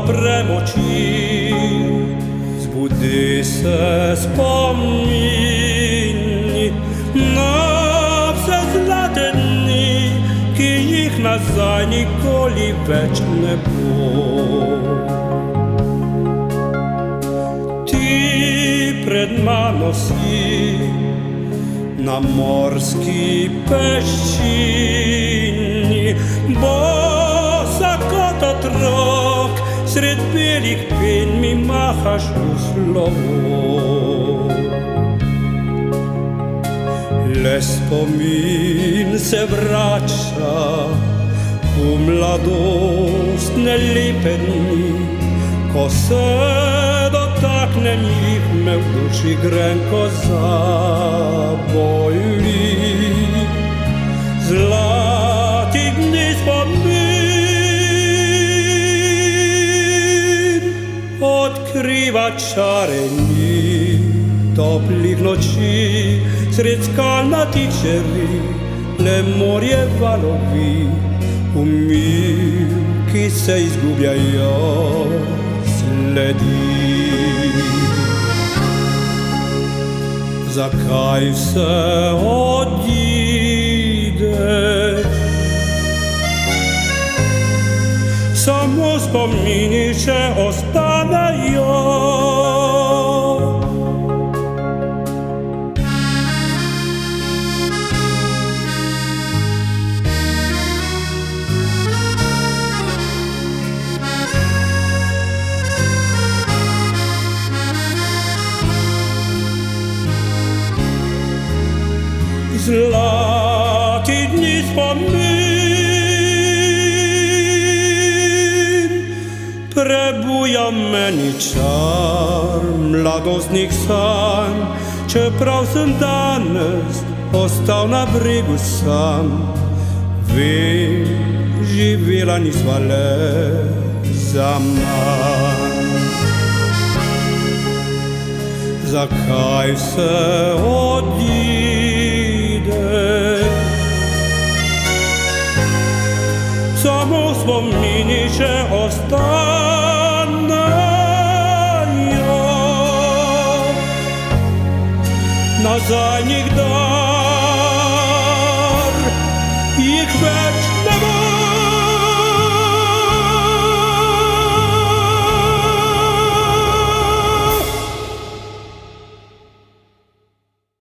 premoči, zbudi se spomini na vse zlate dni, ki jih nazaj nikoli več ne bo. Ti pred mano si na morski peščini, bosa kot otrok, sred belih pen mi mahaš v slovo. Le spomin se vrača v mladostne lepe dni, ko se dotaknem jih, me v duši grenko zaboli. Zlati dni spomin odkriva čare dni, toplih noči, sred skalnatih čeri, le morje valovi, umil, ki se izgubljajo sledi. Zakaj se odideš? Samo spomini še ostanejo. Zlati dni spomin prebuja meni čar mladostnih sanj, čeprav sem danes ostal na bregu sam. Vem, živela nisva le zaman. Zakaj se odideš? Samo spomini še ostanejo. Nazaj nikdar